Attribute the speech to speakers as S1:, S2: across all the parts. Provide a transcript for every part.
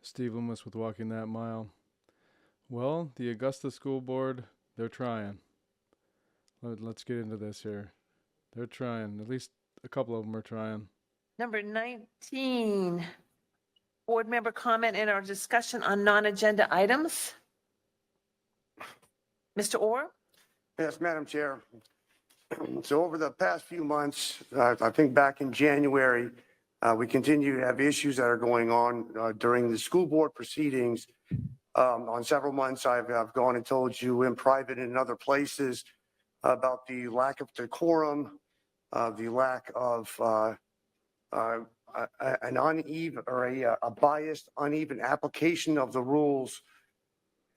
S1: Steve Loomis with Walking That Mile. Well, the Augusta School Board, they're trying. Let's get into this here. They're trying. At least a couple of them are trying.
S2: Number 19, board member comment in our discussion on non-agenda items. Mr. Orr?
S3: Yes, Madam Chair. So over the past few months, I think back in January, we continue to have issues that are going on during the school board proceedings. On several months, I've gone and told you in private and in other places about the lack of decorum, the lack of an uneven or a biased, uneven application of the rules.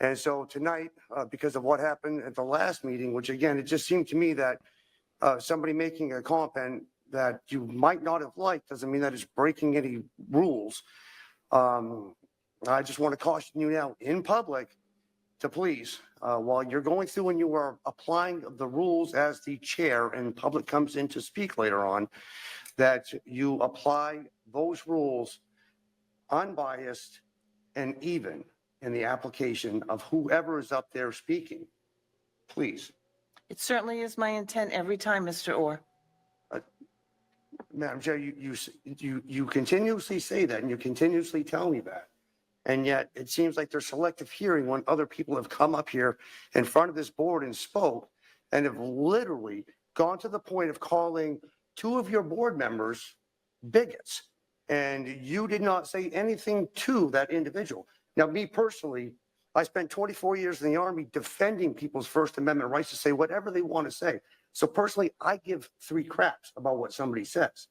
S3: And so tonight, because of what happened at the last meeting, which again, it just seemed to me that somebody making a comment that you might not have liked doesn't mean that it's breaking any rules. I just want to caution you now in public to please, while you're going through and you are applying the rules as the chair and public comes in to speak later on, that you apply those rules unbiased and even in the application of whoever is up there speaking. Please.
S2: It certainly is my intent every time, Mr. Orr.
S3: Madam Chair, you continuously say that and you continuously tell me that. And yet it seems like there's selective hearing when other people have come up here in front of this board and spoke and have literally gone to the point of calling two of your board members bigots. And you did not say anything to that individual. Now, me personally, I spent 24 years in the Army defending people's First Amendment rights to say whatever they want to say. So personally, I give three craps about what somebody says.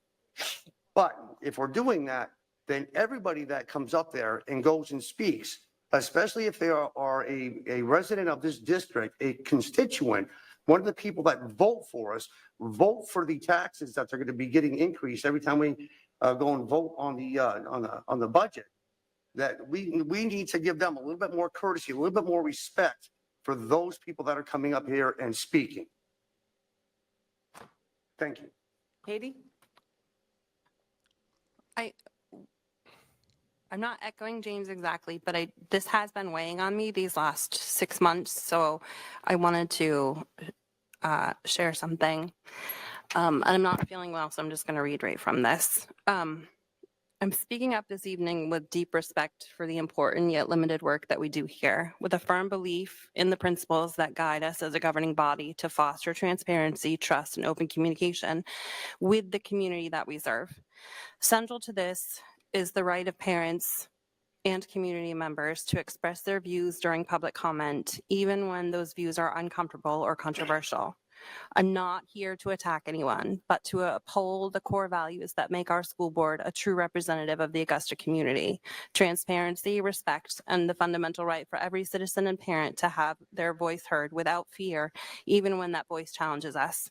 S3: But if we're doing that, then everybody that comes up there and goes and speaks, especially if they are a resident of this district, a constituent, one of the people that vote for us, vote for the taxes that they're going to be getting increased every time we go and vote on the budget, that we need to give them a little bit more courtesy, a little bit more respect for those people that are coming up here and speaking. Thank you.
S2: Katie?
S4: I'm not echoing James exactly, but this has been weighing on me these last 6 months, so I wanted to share something. And I'm not feeling well, so I'm just going to read right from this. I'm speaking up this evening with deep respect for the important yet limited work that we do here, with a firm belief in the principles that guide us as a governing body to foster transparency, trust, and open communication with the community that we serve. Central to this is the right of parents and community members to express their views during public comment, even when those views are uncomfortable or controversial. I'm not here to attack anyone, but to uphold the core values that make our school board a true representative of the Augusta community: transparency, respect, and the fundamental right for every citizen and parent to have their voice heard without fear, even when that voice challenges us.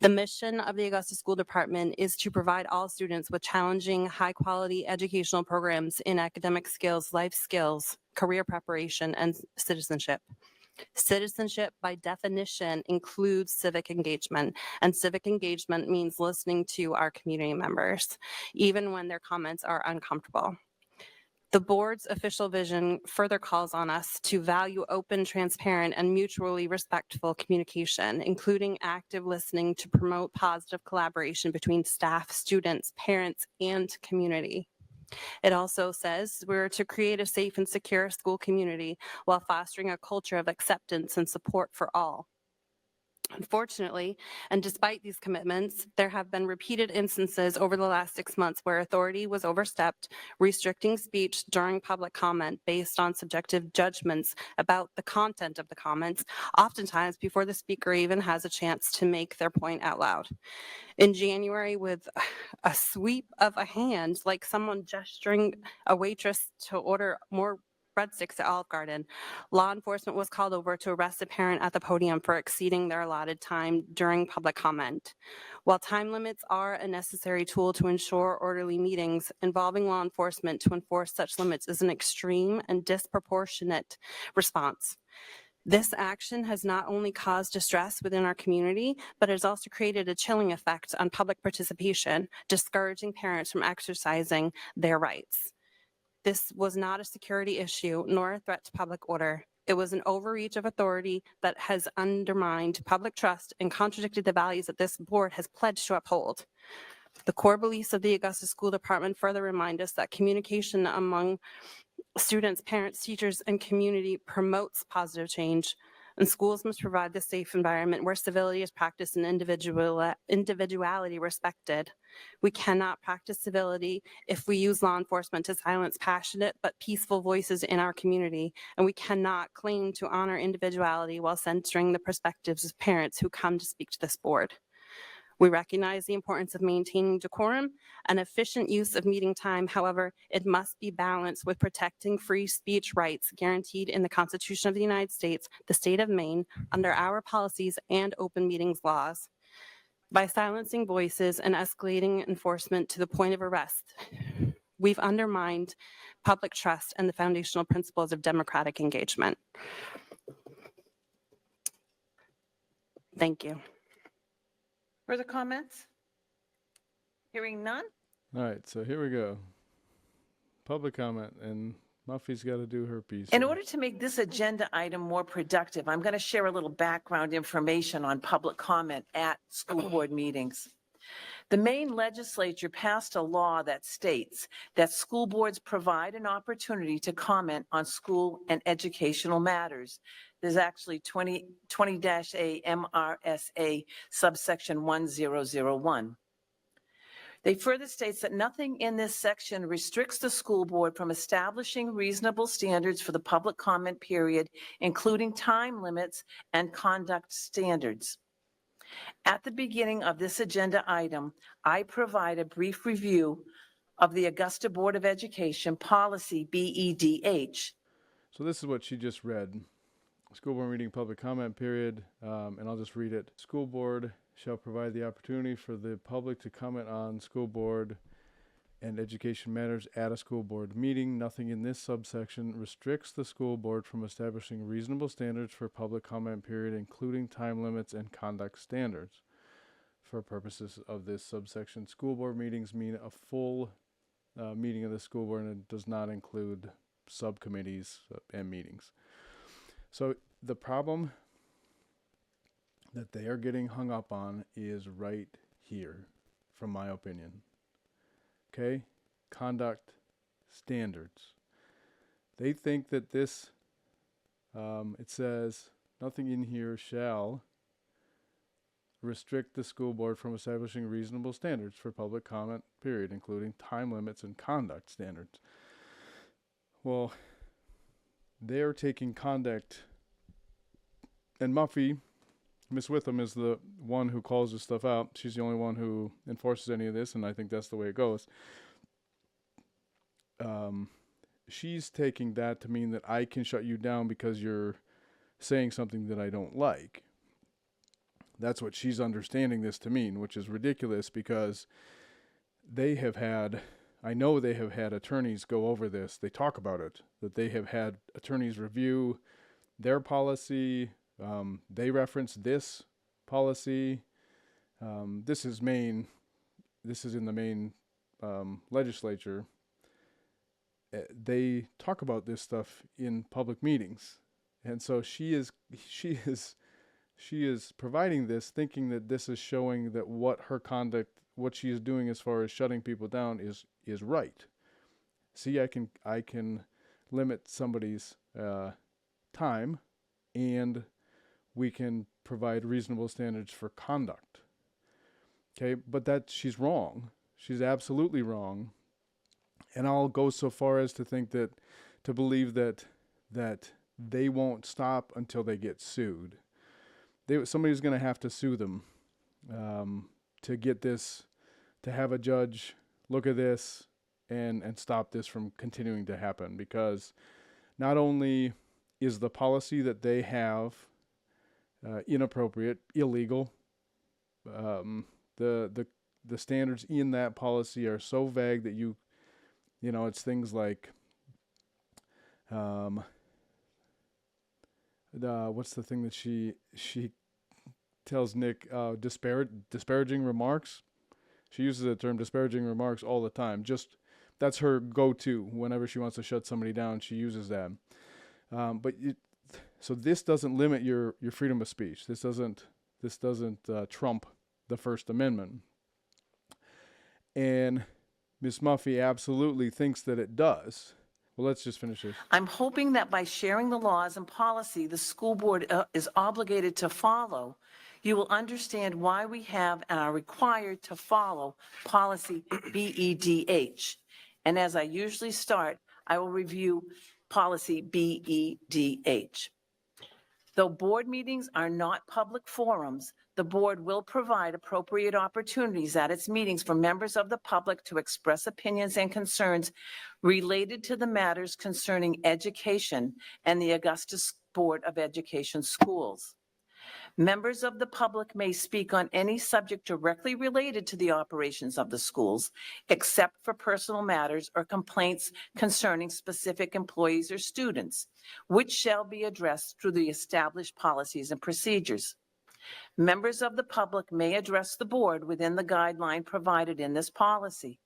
S4: The mission of the Augusta School Department is to provide all students with challenging, high-quality educational programs in academic skills, life skills, career preparation, and citizenship. Citizenship, by definition, includes civic engagement, and civic engagement means listening to our community members, even when their comments are uncomfortable. The board's official vision further calls on us to value open, transparent, and mutually respectful communication, including active listening to promote positive collaboration between staff, students, parents, and community. It also says we're to create a safe and secure school community while fostering a culture of acceptance and support for all. Unfortunately, and despite these commitments, there have been repeated instances over the last 6 months where authority was overstepped, restricting speech during public comment based on subjective judgments about the content of the comments, oftentimes before the speaker even has a chance to make their point out loud. In January, with a sweep of a hand, like someone gesturing a waitress to order more breadsticks at Olive Garden, law enforcement was called over to arrest a parent at the podium for exceeding their allotted time during public comment. While time limits are a necessary tool to ensure orderly meetings, involving law enforcement to enforce such limits is an extreme and disproportionate response. This action has not only caused distress within our community, but has also created a chilling effect on public participation, discouraging parents from exercising their rights. This was not a security issue nor a threat to public order. It was an overreach of authority that has undermined public trust and contradicted the values that this board has pledged to uphold. The core beliefs of the Augusta School Department further remind us that communication among students, parents, teachers, and community promotes positive change, and schools must provide the safe environment where civility is practiced and individuality respected. We cannot practice civility if we use law enforcement to silence passionate but peaceful voices in our community, and we cannot claim to honor individuality while censoring the perspectives of parents who come to speak to this board. We recognize the importance of maintaining decorum and efficient use of meeting time. However, it must be balanced with protecting free speech rights guaranteed in the Constitution of the United States, the state of Maine, under our policies and open meetings laws. By silencing voices and escalating enforcement to the point of arrest, we've undermined public trust and the foundational principles of democratic engagement. Thank you.
S2: Further comments? Hearing none?
S1: All right, so here we go. Public comment, and Muffy's got to do her piece.
S2: In
S1: here.
S2: order to make this agenda item more productive, I'm going to share a little background information on public comment at school board meetings. The Maine legislature passed a law that states that school boards provide an opportunity to comment on school and educational matters. There's actually 20-A MRSA subsection 1001. They further states that nothing in this section restricts the school board from establishing reasonable standards for the public comment period, including time limits and conduct standards. At the beginning of this agenda item, I provide a brief review of the Augusta Board of Education policy BEDH.
S1: So this is what she just read. School board meeting public comment period, and I'll just read it. School board shall provide the opportunity for the public to comment on school board and education matters at a school board meeting. Nothing in this subsection restricts the school board from establishing reasonable standards for public comment period, including time limits and conduct standards. For purposes of this subsection, school board meetings mean a full meeting of the school board, and it does not include subcommittees and meetings. So the problem that they are getting hung up on is right here, from my opinion. Okay? Conduct standards. They think that this, it says, nothing in here shall restrict the school board from establishing reasonable standards for public comment period, including time limits and conduct standards. Well, they're taking conduct, and Muffy, Miss Witham, is the one who calls this stuff out. She's the only one who enforces any of this, and I think that's the way it goes. She's taking that to mean that I can shut you down because you're saying something that I don't like. That's what she's understanding this to mean, which is ridiculous because they have had, I know they have had attorneys go over this. They talk about it, that they have had attorneys review their policy. They reference this policy. This is Maine. This is in the Maine legislature. They talk about this stuff in public meetings, and so she is providing this, thinking that this is showing that what her conduct, what she is doing as far as shutting people down is right. See, I can limit somebody's time, and we can provide reasonable standards for conduct. Okay, but that she's wrong. She's absolutely wrong. And I'll go so far as to think that, to believe that they won't stop until they get sued. Somebody's going to have to sue them to get this, to have a judge look at this and stop this from continuing to happen, because not only is the policy that they have inappropriate, illegal, the standards in that policy are so vague that you know, it's things like, what's the thing that she tells Nick, disparaging remarks. She uses the term disparaging remarks all the time. Just that's her go-to whenever she wants to shut somebody down. She uses that. So this doesn't limit your freedom of speech. This doesn't trump the First Amendment. And Ms. Muffy absolutely thinks that it does. Well, let's just finish this.
S2: I'm hoping that by sharing the laws and policy the school board is obligated to follow, you will understand why we have and are required to follow policy BEDH. And as I usually start, I will review policy BEDH. Though board meetings are not public forums, the board will provide appropriate opportunities at its meetings for members of the public to express opinions and concerns related to the matters concerning education and the Augusta Board of Education schools. Members of the public may speak on any subject directly related to the operations of the schools, except for personal matters or complaints concerning specific employees or students, which shall be addressed through the established policies and procedures. Members of the public may address the board within the guideline provided in this policy.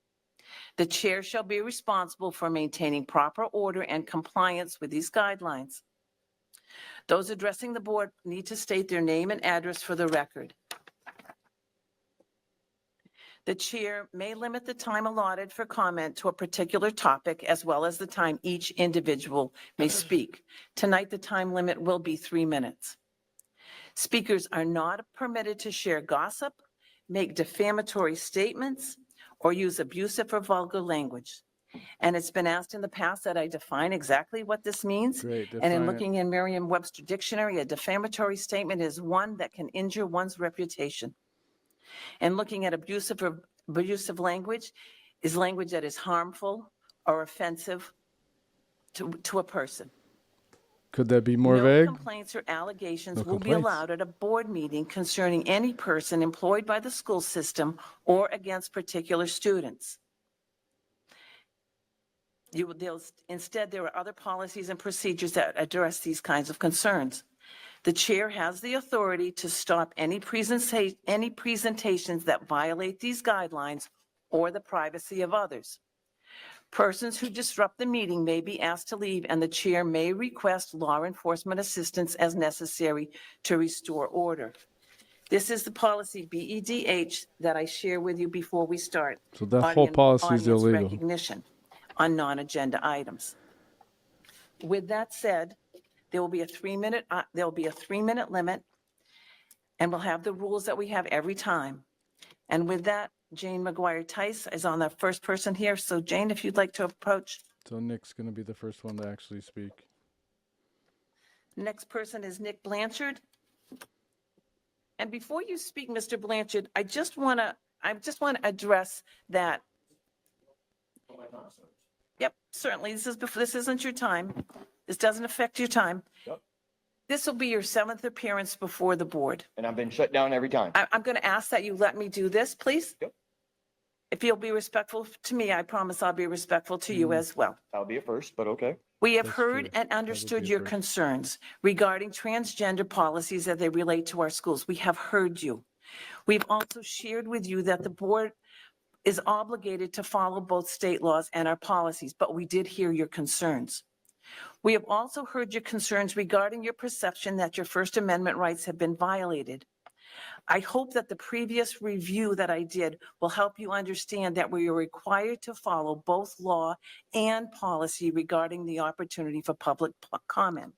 S2: The chair shall be responsible for maintaining proper order and compliance with these guidelines. Those addressing the board need to state their name and address for the record. The chair may limit the time allotted for comment to a particular topic as well as the time each individual may speak. Tonight, the time limit will be 3 minutes. Speakers are not permitted to share gossip, make defamatory statements, or use abusive or vulgar language. And it's been asked in the past that I define exactly what this means.
S1: Great.
S2: And in looking in Merriam-Webster Dictionary, a defamatory statement is one that can injure one's reputation. And looking at abusive language is language that is harmful or offensive to a person.
S1: Could that be more
S2: No
S1: vague?
S2: complaints or allegations
S1: No
S2: will be
S1: complaints.
S2: allowed at a board meeting concerning any person employed by the school system or against particular students. Instead, there are other policies and procedures that address these kinds of concerns. The chair has the authority to stop any presentations that violate these guidelines or the privacy of others. Persons who disrupt the meeting may be asked to leave, and the chair may request law enforcement assistance as necessary to restore order. This is the policy BEDH that I share with you before we start.
S1: So that whole policy is
S2: Audience
S1: illegal.
S2: recognition on non-agenda items. With that said, there will be a 3-minute limit, and we'll have the rules that we have every time. And with that, Jane McGuire-Tice is on the first person here. So Jane, if you'd like to approach.
S1: So Nick's going to be the first one to actually speak.
S2: Next person is Nick Blanchard. And before you speak, Mr. Blanchard, I just want to address that. Yep, certainly. This isn't your time. This doesn't affect your time.
S5: Yep.
S2: This will be your 7th appearance before the board.
S5: And I've been shut down every time.
S2: I'm going to ask that you let me do this, please.
S5: Yep.
S2: If you'll be respectful to me, I promise I'll be respectful to you as well.
S5: That'll be a first, but okay.
S2: We have
S1: That's
S2: heard
S1: true.
S2: and
S1: That would
S2: understood
S1: be
S2: your
S1: first.
S2: concerns regarding transgender policies as they relate to our schools. We have heard you. We've also shared with you that the board is obligated to follow both state laws and our policies, but we did hear your concerns. We have also heard your concerns regarding your perception that your First Amendment rights have been violated. I hope that the previous review that I did will help you understand that we are required to follow both law and policy regarding the opportunity for public comment.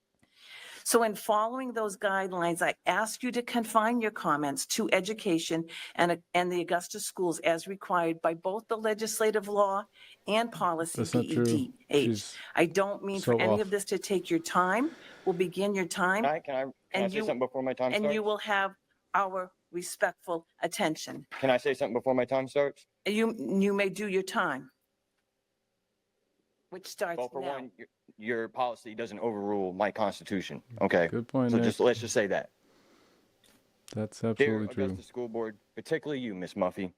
S2: So in following those guidelines, I ask you to confine your comments to education and the Augusta schools as required by both the legislative law and policy
S1: That's not true.
S2: BEDH.
S1: She's
S2: I don't mean for
S1: so
S2: any
S1: off.
S2: of this to take your time. We'll begin your time,
S5: Can I
S2: And
S5: say
S2: you-
S5: something before my time
S2: and
S5: starts?
S2: you will have our respectful attention.
S5: Can I say something before my time starts?
S2: You may do your time, which starts
S5: Well, for
S2: now.
S5: one, your policy doesn't overrule my constitution. Okay.
S1: good point,
S5: So
S1: Nick.
S5: let's just say that.
S1: That's
S5: Dear
S1: absolutely true.
S5: Augusta School Board, particularly you, Miss Muffy,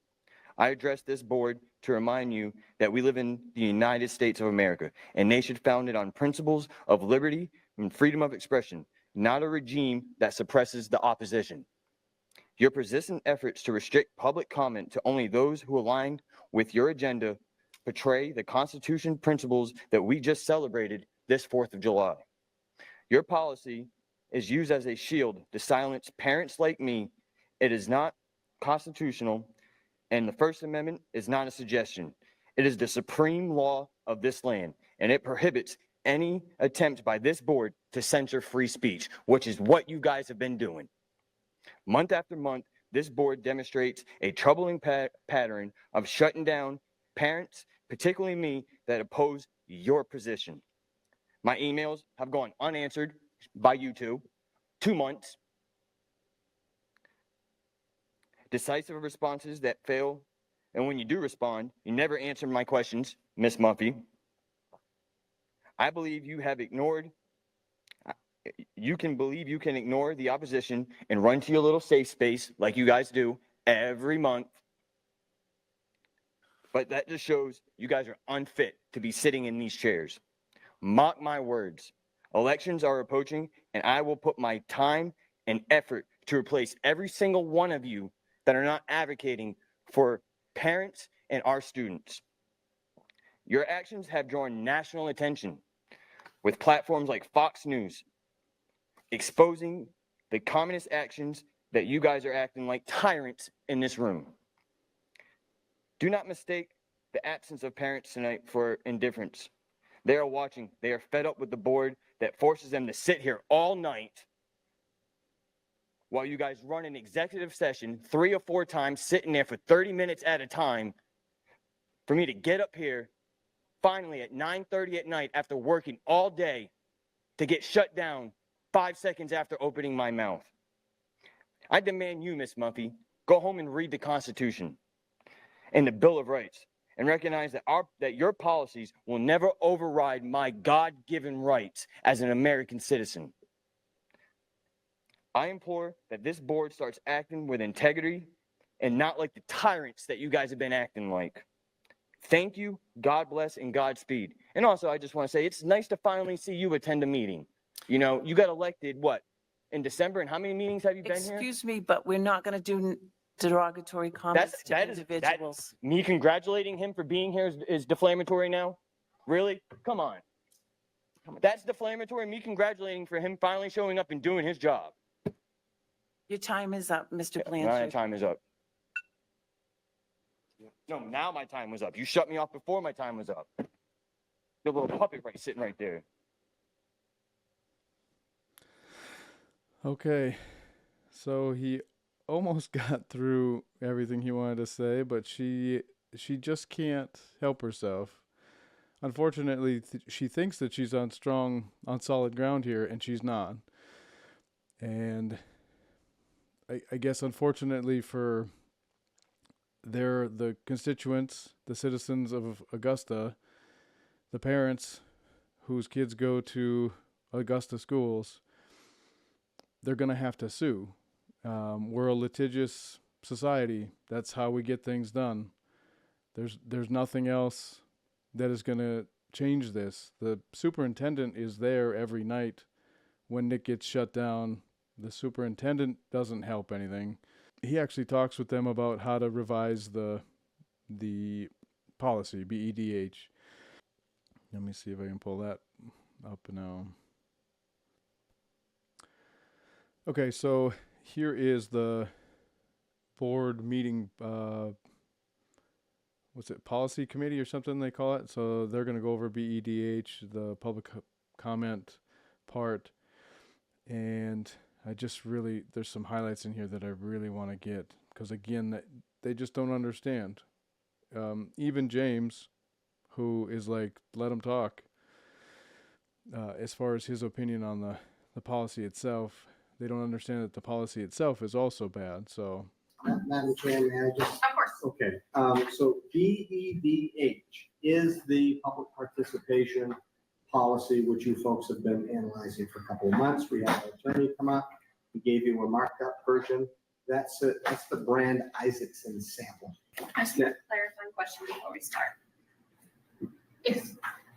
S5: I address this board to remind you that we live in the United States of America, a nation founded on principles of liberty and freedom of expression, not a regime that suppresses the opposition. Your persistent efforts to restrict public comment to only those who align with your agenda portray the Constitution principles that we just celebrated this 4th of July. Your policy is used as a shield to silence parents like me. It is not constitutional, and the First Amendment is not a suggestion. It is the supreme law of this land, and it prohibits any attempt by this board to censor free speech, which is what you guys have been doing. Month after month, this board demonstrates a troubling pattern of shutting down parents, particularly me, that oppose your position. My emails have gone unanswered by you 2 months. Decisive responses that fail, and when you do respond, you never answer my questions, Ms. Muffy. I believe you have ignored, you can ignore the opposition and run to your little safe space like you guys do every month. But that just shows you guys are unfit to be sitting in these chairs. Mark my words. Elections are approaching, and I will put my time and effort to replace every single one of you that are not advocating for parents and our students. Your actions have drawn national attention with platforms like Fox News exposing the communist actions that you guys are acting like tyrants in this room. Do not mistake the absence of parents tonight for indifference. They are watching. They are fed up with the board that forces them to sit here all night while you guys run an executive session 3 or 4 times, sitting there for 30 minutes at a time for me to get up here finally at 9:30 at night after working all day to get shut down 5 seconds after opening my mouth. I demand you, Miss Muffy, go home and read the Constitution and the Bill of Rights and recognize that your policies will never override my God-given rights as an American citizen. I implore that this board starts acting with integrity and not like the tyrants that you guys have been acting like. Thank you, God bless, and Godspeed. And also, I just want to say, it's nice to finally see you attend a meeting. You know, you got elected, what, in December, and how many meetings have you been here?
S2: Excuse me, but we're not going to do derogatory comments to individuals.
S5: Me congratulating him for being here is defamatory now? Really? Come on. That's defamatory, me congratulating for him finally showing up and doing his job.
S2: Your time is up, Mr.
S5: My
S2: Blanchard.
S5: time is up. No, now my time was up. You shut me off before my time was up. The little puppet sitting right there.
S1: Okay, so he almost got through everything he wanted to say, but she just can't help herself. Unfortunately, she thinks that she's on solid ground here, and she's not. And I guess unfortunately for the constituents, the citizens of Augusta, the parents whose kids go to Augusta schools, they're going to have to sue. We're a litigious society. That's how we get things done. There's nothing else that is going to change this. The superintendent is there every night when Nick gets shut down. The superintendent doesn't help anything. He actually talks with them about how to revise the policy, BEDH. Let me see if I can pull that up now. Okay, so here is the board meeting, what's it, policy committee or something they call it? So they're going to go over BEDH, the public comment part, and I just really, there's some highlights in here that I really want to get, because again, they just don't understand. Even James, who is like, let him talk, as far as his opinion on the policy itself, they don't understand that the policy itself is also bad. So,
S6: Madam Chair, may I just?
S7: Of course.
S6: Okay, so BEDH is the public participation policy, which you folks have been analyzing for a couple of months. We had an attorney come up. He gave you a marked up version. That's the Brand Isaacson sample.
S7: I just want a clarifying question before we start.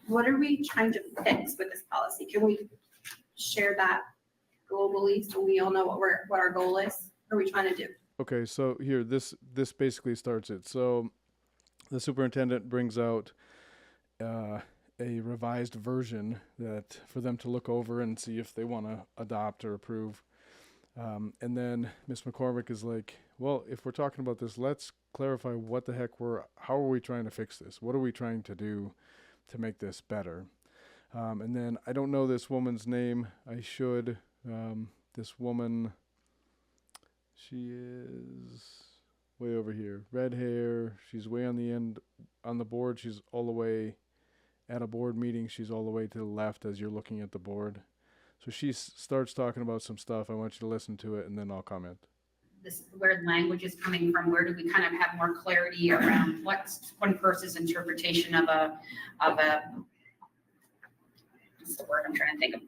S7: What are we trying to fix with this policy? Can we share that globally so we all know what our goal is? What are we trying to do?
S1: okay, so here, this basically starts it. So the superintendent brings out a revised version that for them to look over and see if they want to adopt or approve. And then Ms. McCormick is like, well, if we're talking about this, let's clarify what the heck how are we trying to fix this? What are we trying to do to make this better? And then I don't know this woman's name. I should. This woman, she is way over here. Red hair. She's way on the end on the board. She's all the way at a board meeting. She's all the way to the left as you're looking at the board. So she starts talking about some stuff. I want you to listen to it, and then I'll comment.
S8: This where language is coming from, where do we kind of have more clarity around what's one person's interpretation of a what's the word I'm trying to think of?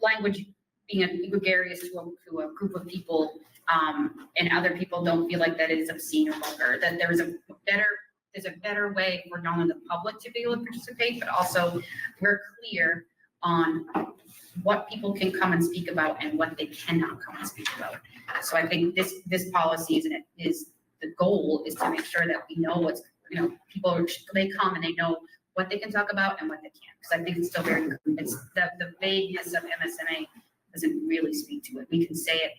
S8: Language being gregarious to a group of people, and other people don't feel like that is obscene or vulgar, that there's a better way for not only the public to be able to participate, but also we're clear on what people can come and speak about and what they cannot come and speak about. So I think this policy is the goal is to make sure that we know what's, people, they come and they know what they can talk about and what they can't. Because I think it's still very, it's the vagueness of MSMA doesn't really speak to it. We can say it,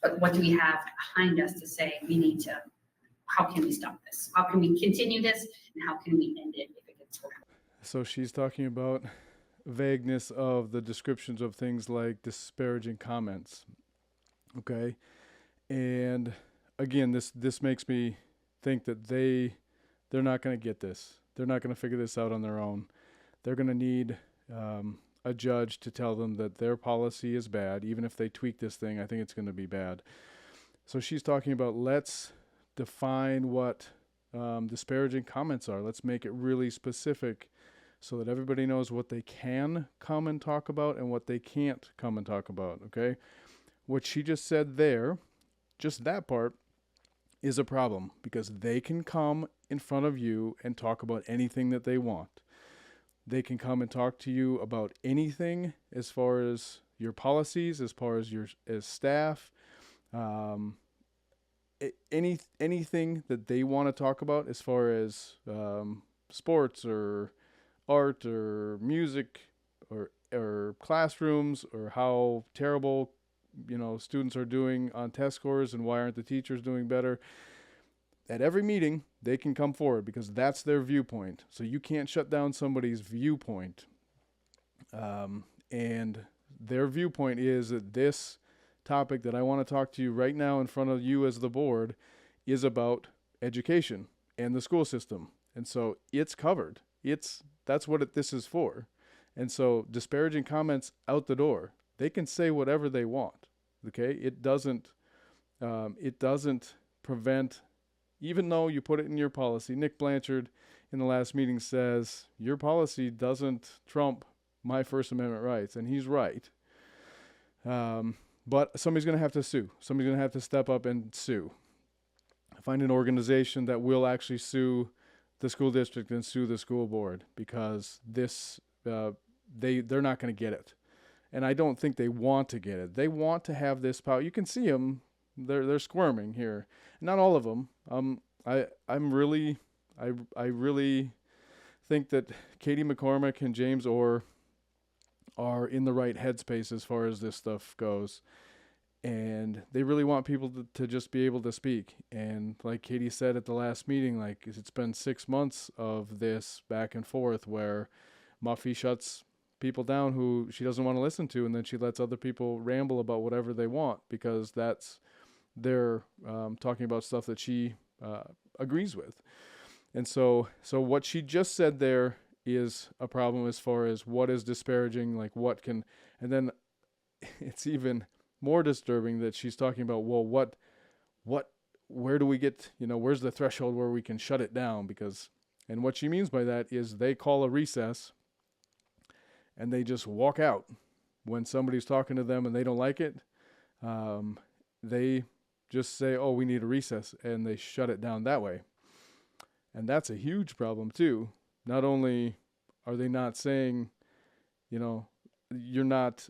S8: but what do we have behind us to say how can we stop this? How can we continue this? And how can we end it if it gets worse?
S1: So she's talking about vagueness of the descriptions of things like disparaging comments. Okay. And again, this makes me think that they're not going to get this. They're not going to figure this out on their own. They're going to need a judge to tell them that their policy is bad. Even if they tweak this thing, I think it's going to be bad. So she's talking about let's define what disparaging comments are. Let's make it really specific so that everybody knows what they can come and talk about and what they can't come and talk about, okay? What she just said there, just that part, is a problem because they can come in front of you and talk about anything that they want. They can come and talk to you about anything as far as your policies, as far as as staff, anything that they want to talk about as far as sports or art or music or classrooms or how terrible students are doing on test scores and why aren't the teachers doing better. At every meeting, they can come forward because that's their viewpoint. So you can't shut down somebody's viewpoint. And their viewpoint is that this topic that I want to talk to you right now in front of you as the board is about education and the school system. And so it's covered. That's what this is for. And so disparaging comments out the door. They can say whatever they want. Okay? It doesn't prevent, even though you put it in your policy. Nick Blanchard in the last meeting says your policy doesn't trump my First Amendment rights, and he's right. But somebody's going to have to sue. Somebody's going to have to step up and sue. Find an organization that will actually sue the school district and sue the school board because they're not going to get it. And I don't think they want to get it. They want to have this power. You can see them. They're squirming here. Not all of them. I really think that Katie McCormick and James Orr are in the right headspace as far as this stuff goes. And they really want people to just be able to speak. And like Katie said at the last meeting, like it's been 6 months of this back and forth where Muffy shuts people down who she doesn't want to listen to, and then she lets other people ramble about whatever they want because they're talking about stuff that she agrees with. And so what she just said there is a problem as far as what is disparaging, like what can, and then it's even more disturbing that she's talking about, well, where do we get, where's the threshold where we can shut it down? Because, and what she means by that is they call a recess and they just walk out when somebody's talking to them and they don't like it. They just say, oh, we need a recess, and they shut it down that way. And that's a huge problem too. Not only are they not saying, you're not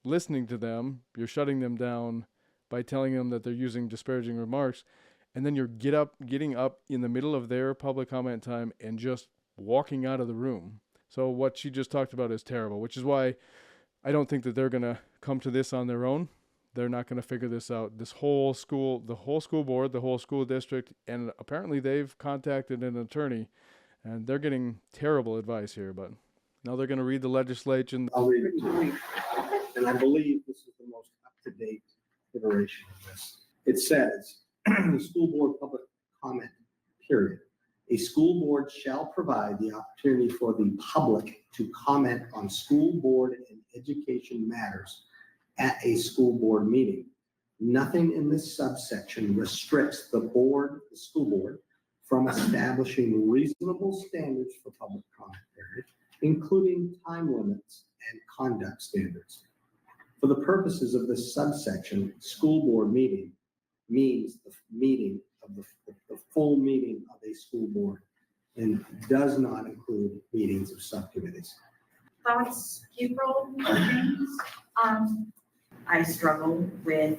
S1: listening to them, you're shutting them down by telling them that they're using disparaging remarks, and then you're getting up in the middle of their public comment time and just walking out of the room. So what she just talked about is terrible, which is why I don't think that they're going to come to this on their own. They're not going to figure this out. The whole school board, the whole school district, and apparently they've contacted an attorney, and they're getting terrible advice here. But now they're going to read the legislation.
S6: I'll read it to you. And I believe this is the most up-to-date iteration of this. It says, the school board public comment period. A school board shall provide the opportunity for the public to comment on school board and education matters at a school board meeting. Nothing in this subsection restricts the school board, from establishing reasonable standards for public comment period, including time limits and conduct standards. For the purposes of this subsection, school board meeting means the meeting of the full meeting of a school board and does not include meetings of subcommittees.
S9: Thoughts, April, James? I struggle with,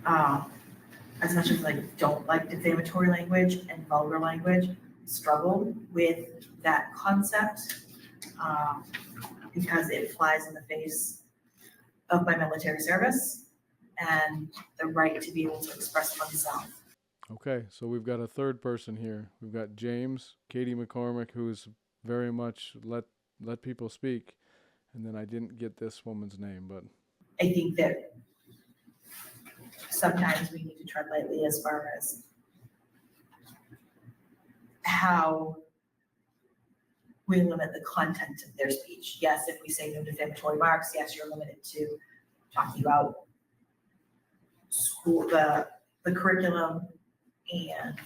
S9: as much as I don't like defamatory language and vulgar language, struggle with that concept because it flies in the face of my military service and the right to be able to express oneself.
S1: Okay, so we've got a third person here. We've got James, Katie McCormick, who's very much let people speak. And then I didn't get this woman's name, but
S9: I think that sometimes we need to tread lightly as far as how we limit the content of their speech. Yes, if we say no defamatory marks, yes, you're limited to talking about school, the curriculum, and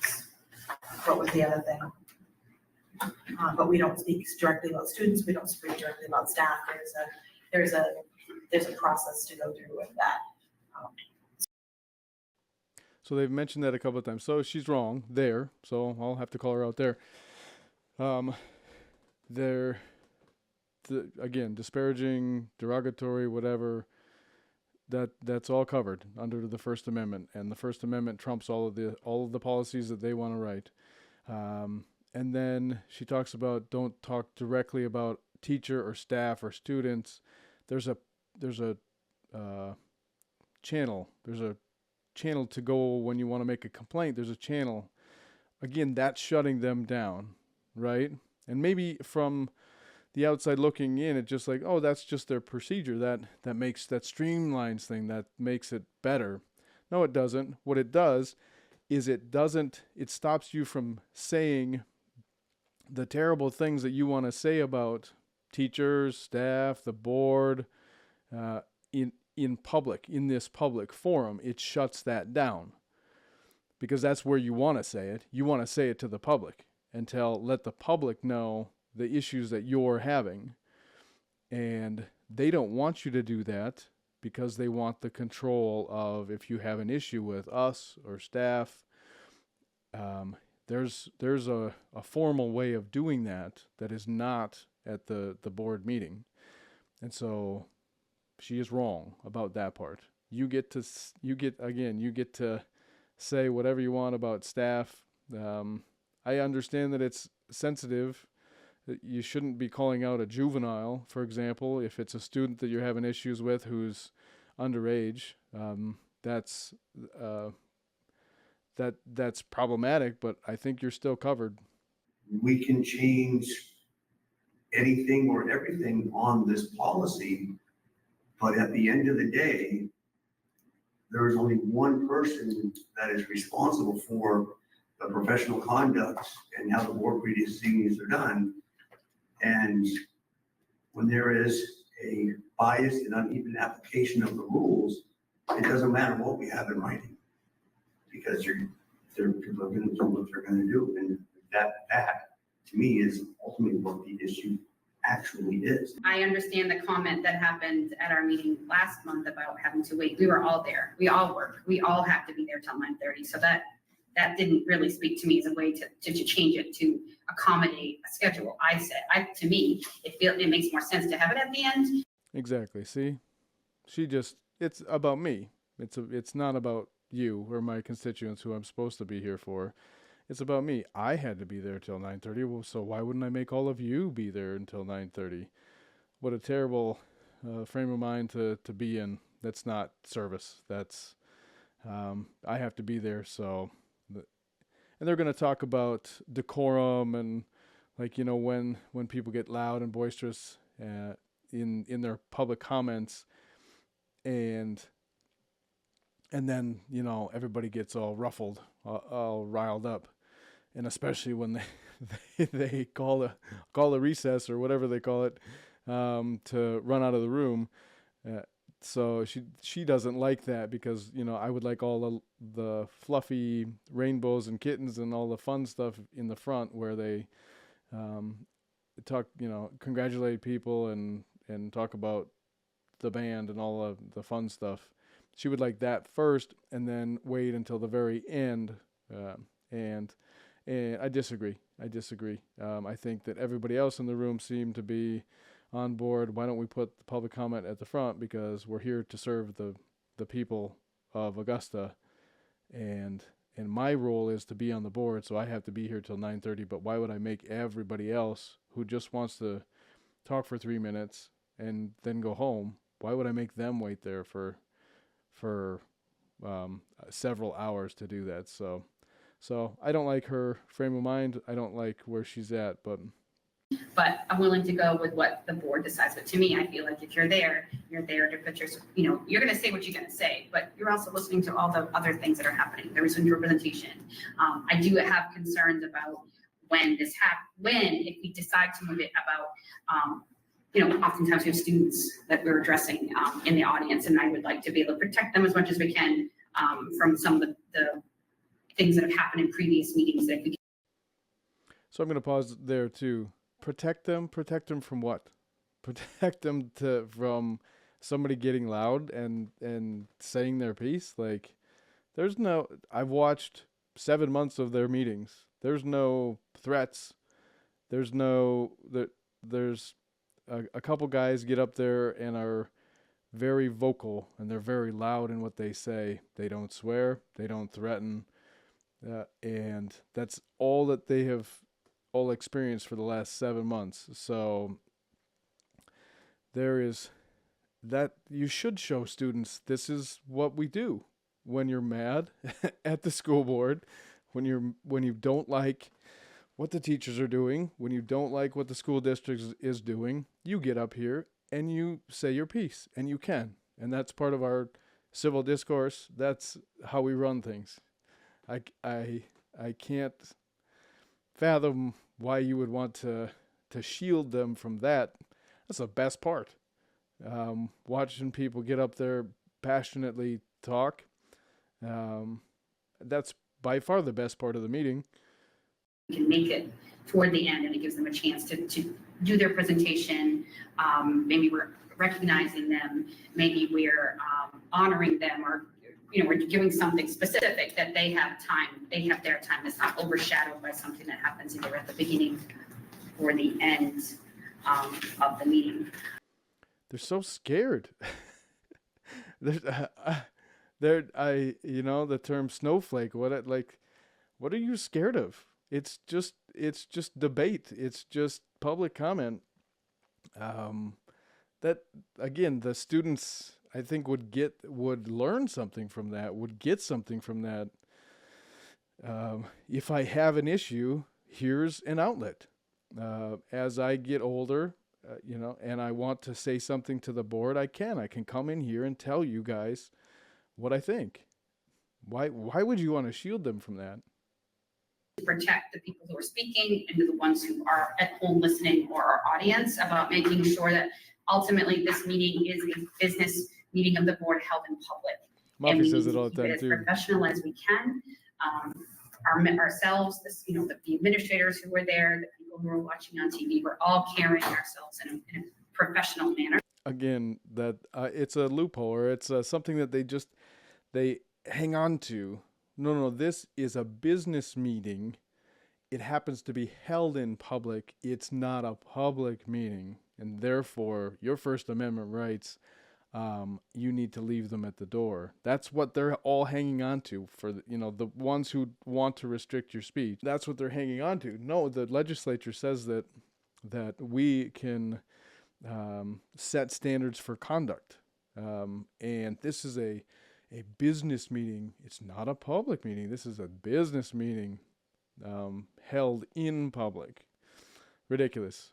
S9: what was the other thing? But we don't speak directly about students. We don't speak directly about staff. There's a process to go through with that.
S1: so they've mentioned that a couple of times. So she's wrong there. So I'll have to call her out there. Again, disparaging, derogatory, whatever. That's all covered under the First Amendment, and the First Amendment trumps all of the policies that they want to write. And then she talks about don't talk directly about teacher or staff or students. There's a channel. There's a channel to go when you want to make a complaint. There's a channel. Again, that's shutting them down, right? And maybe from the outside looking in, it's just like, oh, that's just their procedure. That streamlines thing, that makes it better. No, it doesn't. What it does is it stops you from saying the terrible things that you want to say about teachers, staff, the board, in public, in this public forum. It shuts that down because that's where you want to say it. You want to say it to the public and let the public know the issues that you're having. And they don't want you to do that because they want the control of, if you have an issue with us or staff, there's a formal way of doing that is not at the board meeting. And so she is wrong about that part. You get to say whatever you want about staff. I understand that it's sensitive. You shouldn't be calling out a juvenile, for example, if it's a student that you're having issues with who's underage. That's problematic, but I think you're still covered.
S10: We can change anything or everything on this policy, but at the end of the day, there is only one person that is responsible for the professional conduct and how the board proceedings are done. And when there is a biased and uneven application of the rules, it doesn't matter what we have in writing, because people are going to do what they're going to do. And that to me is ultimately what the issue actually is.
S8: I understand the comment that happened at our meeting last month about having to wait. We were all there. We all work. We all have to be there till 9:30. So that didn't really speak to me as a way to change it to accommodate a schedule. To me, it makes more sense to have it at the end.
S1: Exactly. See, it's about me. It's not about you or my constituents who I'm supposed to be here for. It's about me. I had to be there till 9:30. Well, so why wouldn't I make all of you be there until 9:30? What a terrible frame of mind to be in. That's not service. That's I have to be there. So, and they're going to talk about decorum and like when people get loud and boisterous in their public comments, and then everybody gets all ruffled, all riled up, and especially when they call a recess or whatever they call it, to run out of the room. So she doesn't like that because I would like all the fluffy rainbows and kittens and all the fun stuff in the front where they talk, congratulate people and talk about the band and all of the fun stuff. She would like that first and then wait until the very end. And I disagree. I think that everybody else in the room seemed to be on board. Why don't we put the public comment at the front, because we're here to serve the people of Augusta, and my role is to be on the board, so I have to be here till 9:30. But why would I make everybody else who just wants to talk for 3 minutes and then go home? Why would I make them wait there for several hours to do that? So I don't like her frame of mind. I don't like where she's at, but
S8: I'm willing to go with what the board decides. But to me, I feel like if you're there to put your, you're going to say what you're going to say, but you're also listening to all the other things that are happening. There is representation. I do have concerns about when if we decide to move it about, oftentimes we have students that we're addressing in the audience, and I would like to be able to protect them as much as we can from some of the things that have happened in previous meetings. That we
S1: So I'm going to pause there too. Protect them from what? Protect them from somebody getting loud and saying their piece? Like, I've watched 7 months of their meetings. There's no threats. There's a couple guys get up there and are very vocal, and they're very loud in what they say. They don't swear. They don't threaten. And that's all that they have all experienced for the last 7 months. So there is that. You should show students this is what we do when you're mad at the school board, when you don't like what the teachers are doing, when you don't like what the school district is doing. You get up here and you say your piece, and you can. And that's part of our civil discourse. That's how we run things. I can't fathom why you would want to shield them from that. That's the best part. Watching people get up there passionately talk. That's by far the best part of the meeting.
S8: We can make it toward the end, and it gives them a chance to do their presentation. Maybe we're recognizing them. Maybe we're honoring them, or we're doing something specific that they have time. They have their time. It's not overshadowed by something that happens either at the beginning or the end of the meeting.
S1: They're so scared. The term snowflake. What are you scared of? It's just debate. It's just public comment. That again, the students, I think, would learn something from that, would get something from that. If I have an issue, here's an outlet. As I get older, and I want to say something to the board, I can come in here and tell you guys what I think. Why would you want to shield them from that?
S8: To protect the people who are speaking and the ones who are at home listening, or our audience, about making sure that ultimately this meeting is a business meeting of the board held in public.
S1: Muffy says it all the time
S8: as
S1: too.
S8: Professional as we can. Ourselves, the administrators who were there, the people who were watching on TV, we're all carrying ourselves in a professional manner.
S1: Again, that it's a loophole, or it's something that they hang on to. No, this is a business meeting. It happens to be held in public. It's not a public meeting, and therefore your First Amendment rights you need to leave them at the door. That's what they're all hanging on to for the ones who want to restrict your speech. That's what they're hanging on to. No, the legislature says that we can set standards for conduct, and this is a business meeting. It's not a public meeting. This is a business meeting held in public. Ridiculous.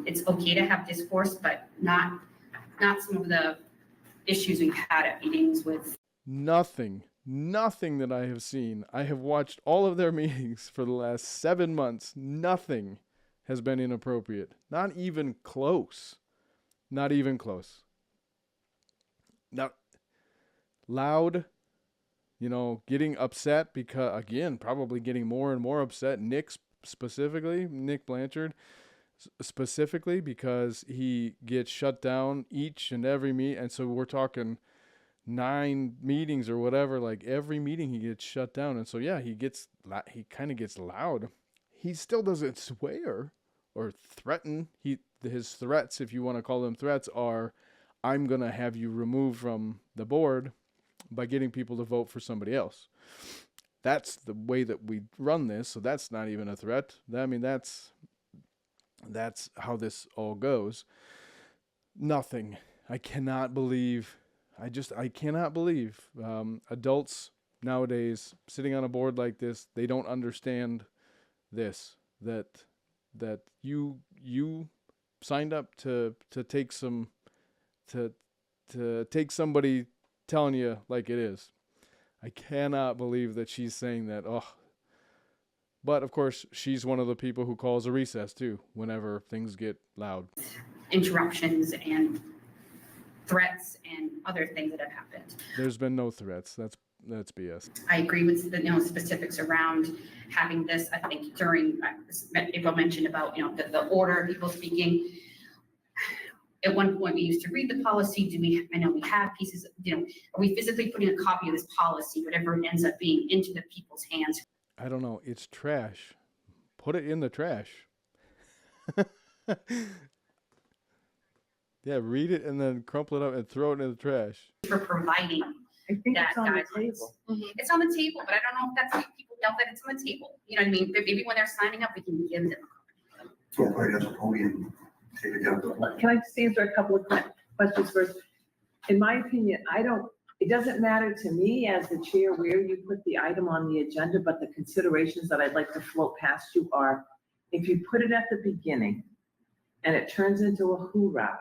S8: It's okay to have discourse, but not some of the issues we've had at meetings with.
S1: Nothing that I have seen. I have watched all of their meetings for the last 7 months. Nothing has been inappropriate. Not even close. Not even close. Now, loud, getting upset because, again, probably getting more and more upset. Nick Blanchard, specifically because he gets shut down each and every meet. And so we're talking 9 meetings or whatever, like every meeting he gets shut down. And so, yeah, he kind of gets loud. He still doesn't swear or threaten. His threats, if you want to call them threats, are, I'm going to have you removed from the board by getting people to vote for somebody else. That's the way that we run this. So that's not even a threat. I mean, that's how this all goes. Nothing. I cannot believe adults nowadays sitting on a board like this, they don't understand this, that you signed up to take somebody telling you like it is. I cannot believe that she's saying that. Oh, but of course she's one of the people who calls a recess too whenever things get loud.
S8: Interruptions and threats and other things that have happened.
S1: There's been no threats. That's BS.
S8: I agree with the specifics around having this. I think during April mentioned about the order of people speaking. At one point, we used to read the policy. I know we have pieces. Are we physically putting a copy of this policy, whatever it ends up being, into the people's hands?
S1: I don't know. It's trash. Put it in the trash. Yeah, read it and then crumple it up and throw it in the trash.
S8: For providing that guidelines. It's on the table, but I don't know if that's people know that it's on the table. You know what I mean? But maybe when they're signing up, we can give them a copy.
S10: So right as a podium, take it down.
S11: Can I just answer a couple of questions first? In my opinion, it doesn't matter to me as the chair where you put the item on the agenda, but the considerations that I'd like to float past you are, if you put it at the beginning and it turns into a hoorah,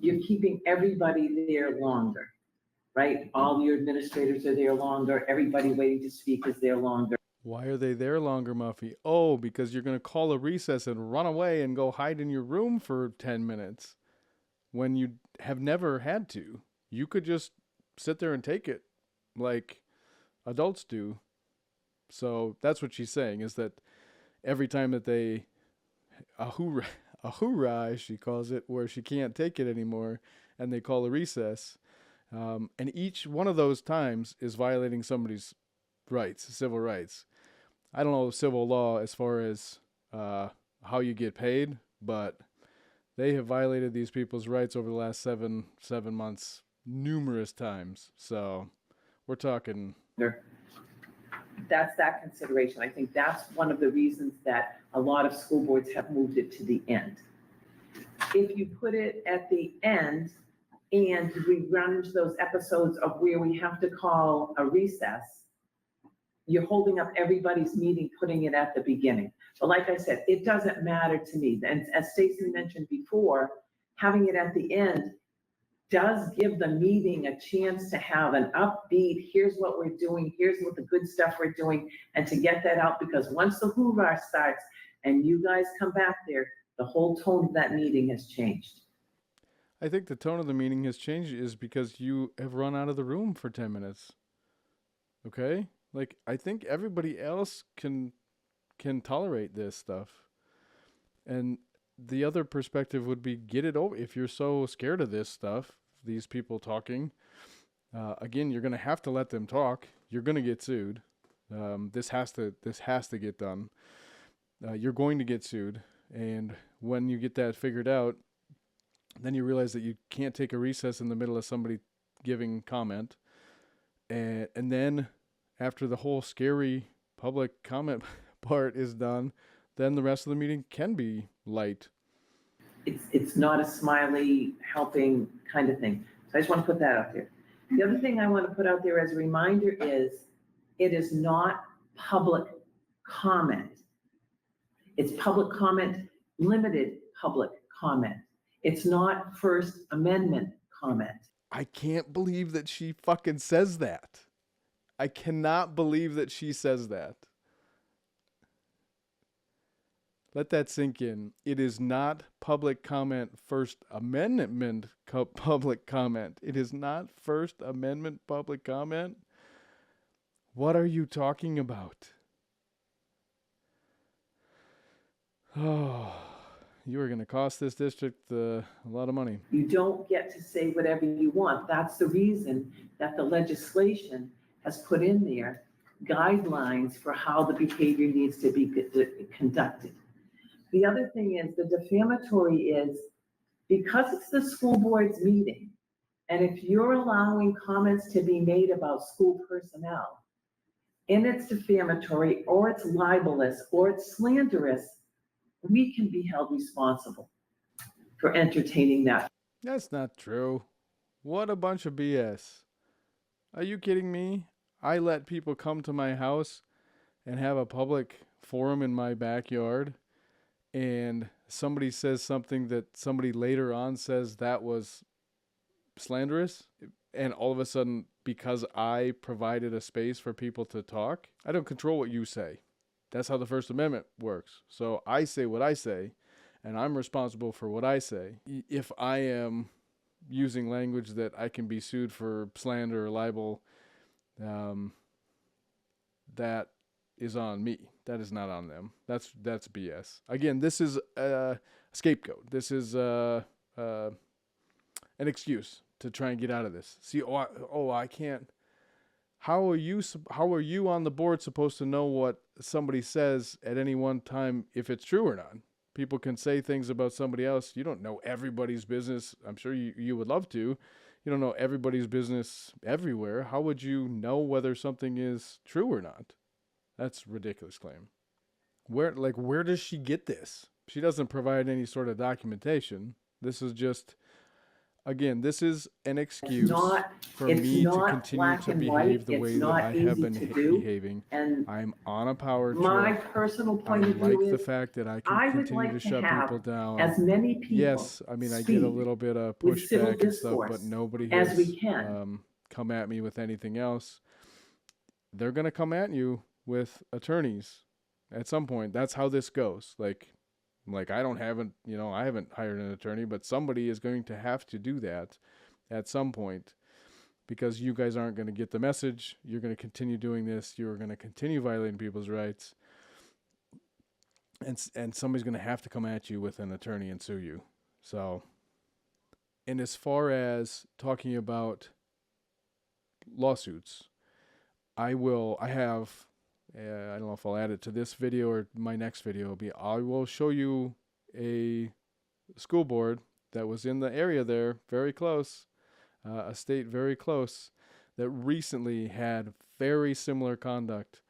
S11: you're keeping everybody there longer, right? All your administrators are there longer. Everybody waiting to speak is there longer.
S1: Why are they there longer, Muffy? Oh, because you're going to call a recess and run away and go hide in your room for 10 minutes when you have never had to. You could just sit there and take it like adults do. So that's what she's saying, is that every time that they, a hoorah, as she calls it, where she can't take it anymore and they call a recess, and each one of those times is violating somebody's rights, civil rights. I don't know civil law as far as how you get paid, but they have violated these people's rights over the last seven months numerous times. So we're talking.
S11: That's that consideration. I think that's one of the reasons that a lot of school boards have moved it to the end. If you put it at the end and we run into those episodes of where we have to call a recess, you're holding up everybody's meeting, putting it at the beginning. But like I said, it doesn't matter to me. And as Stacy mentioned before, having it at the end does give the meeting a chance to have an upbeat, here's what we're doing, here's what the good stuff we're doing, and to get that out, because once the hoorah starts and you guys come back there, the whole tone of that meeting has changed.
S1: I think the tone of the meeting has changed is because you have run out of the room for 10 minutes. Okay? Like, I think everybody else can tolerate this stuff. And the other perspective would be, get it over. If you're so scared of this stuff, these people talking, again, you're going to have to let them talk. You're going to get sued. This has to get done. You're going to get sued. And when you get that figured out, Then you realize that you can't take a recess in the middle of somebody giving comment. And then after the whole scary public comment part is done, then the rest of the meeting can be light.
S11: It's not a smiley, helping kind of thing. So I just want to put that out there. The other thing I want to put out there as a reminder is, it is not public comment. It's public comment, limited public comment. It's not First Amendment comment.
S1: I can't believe that she fucking says that. I cannot believe that she says that. Let that sink in. It is not public comment, First Amendment public comment. It is not First Amendment public comment. What are you talking about? Oh, you are going to cost this district a lot of money.
S11: You don't get to say whatever you want. That's the reason that the legislation has put in there guidelines for how the behavior needs to be conducted. The other thing is, the defamatory is, because it's the school board's meeting, and if you're allowing comments to be made about school personnel, and it's defamatory, or it's libelous, or it's slanderous, we can be held responsible for entertaining that.
S1: That's not true. What a bunch of BS. Are you kidding me? I let people come to my house and have a public forum in my backyard, and somebody says something that somebody later on says that was slanderous, and all of a sudden, because I provided a space for people to talk, I don't control what you say. That's how the First Amendment works. So I say what I say, and I'm responsible for what I say. If I am using language that I can be sued for slander or libel, that is on me. That is not on them. That's BS. Again, this is a scapegoat. This is an excuse to try and get out of this. See, I can't. How are you on the board supposed to know what somebody says at any one time, if it's true or not? People can say things about somebody else. You don't know everybody's business. I'm sure you would love to. You don't know everybody's business everywhere. How would you know whether something is true or not? That's a ridiculous claim. Where does she get this? She doesn't provide any sort of documentation. This is just, again, this is an excuse for me to continue to behave the way that I have been behaving.
S11: And
S1: I'm on a power
S11: my
S1: trip.
S11: personal
S1: I
S11: point of
S1: like
S11: view
S1: the
S11: is,
S1: fact that I
S11: I
S1: can
S11: would
S1: continue
S11: like
S1: to
S11: to
S1: shut
S11: have
S1: people down.
S11: as many people
S1: Yes, I mean, I get a
S11: speak
S1: little bit of
S11: with civil
S1: pushback and stuff, but
S11: discourse
S1: nobody
S11: as
S1: has
S11: we can.
S1: come at me with anything else. They're going to come at you with attorneys at some point. That's how this goes. Like I haven't hired an attorney, but somebody is going to have to do that at some point, because you guys aren't going to get the message. You're going to continue doing this. You're going to continue violating people's rights. And somebody's going to have to come at you with an attorney and sue you. So, and as far as talking about lawsuits, I have, I don't know if I'll add it to this video or my next video, I will show you a school board that was in the area there, very close, a state very close, that recently had very similar conduct,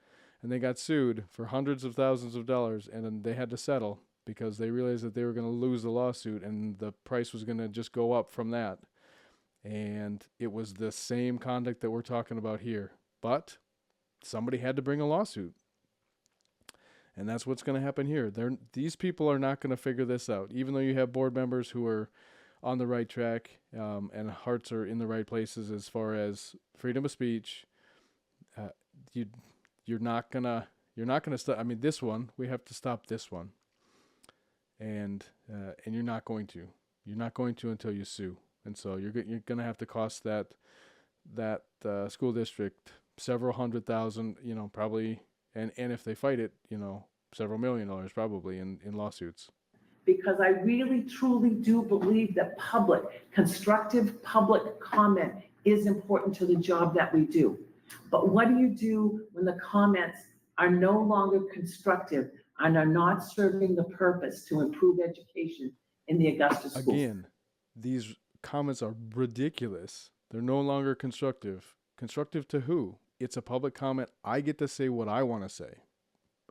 S1: and they got sued for hundreds of thousands of dollars, and then they had to settle because they realized that they were going to lose the lawsuit and the price was going to just go up from that. And it was the same conduct that we're talking about here, but somebody had to bring a lawsuit. And that's what's going to happen here. These people are not going to figure this out, even though you have board members who are on the right track, and hearts are in the right places as far as freedom of speech. You're not gonna stop. I mean, this one, we have to stop this one, and you're not going to. You're not going to until you sue, and so you're gonna have to cost that school district several $100,000, probably, and if they fight it, several $1 million probably in lawsuits.
S11: Because I really, truly do believe that constructive public comment is important to the job that we do. But what do you do when the comments are no longer constructive and are not serving the purpose to improve education in the Augusta schools?
S1: Again, these comments are ridiculous. They're no longer constructive. Constructive to who? It's a public comment. I get to say what I want to say.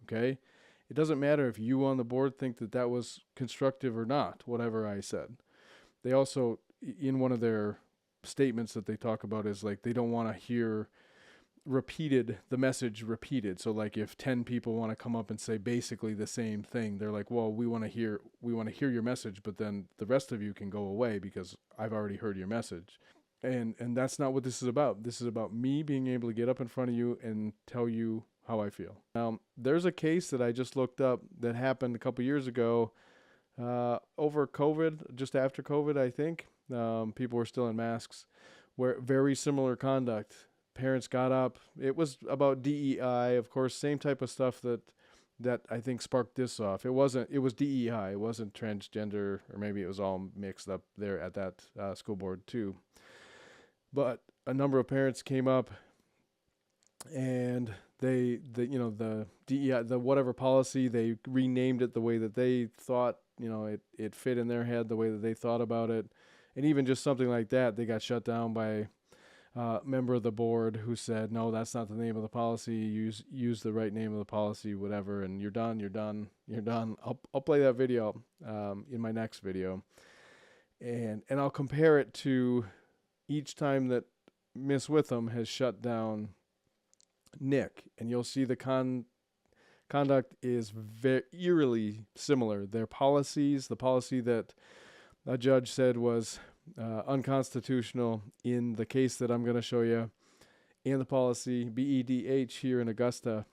S1: Okay? It doesn't matter if you on the board think that that was constructive or not, whatever I said. They also, in one of their statements that they talk about, is like they don't want to hear the message repeated. So like if 10 people want to come up and say basically the same thing, they're like, well, we want to hear your message, but then the rest of you can go away because I've already heard your message. And that's not what this is about. This is about me being able to get up in front of you and tell you how I feel. There's a case that I just looked up that happened a couple years ago, over COVID, just after COVID, I think. People were still in masks, where very similar conduct. Parents got up. It was about DEI, of course, same type of stuff that I think sparked this off. It was DEI. It wasn't transgender, or maybe it was all mixed up there at that school board too. But a number of parents came up, and the DEI, the whatever policy, they renamed it the way that they thought, it fit in their head, the way that they thought about it. And even just something like that, they got shut down by a member of the board who said, no, that's not the name of the policy. Use the right name of the policy, whatever. And you're done. I'll play that video in my next video. And I'll compare it to each time that Miss Witham has shut down Nick, and you'll see the conduct is very eerily similar. Their policies, the policy that a judge said was unconstitutional in the case that I'm going to show you, and the policy BEDH here in Augusta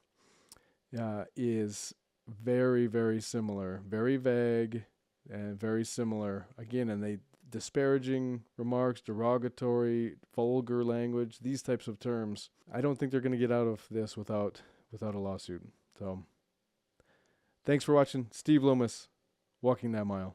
S1: is very, very similar, very vague and very similar. Again, and they disparaging remarks, derogatory, vulgar language, these types of terms. I don't think they're going to get out of this without a lawsuit. So thanks for watching. Steve Loomis, Walking That Mile.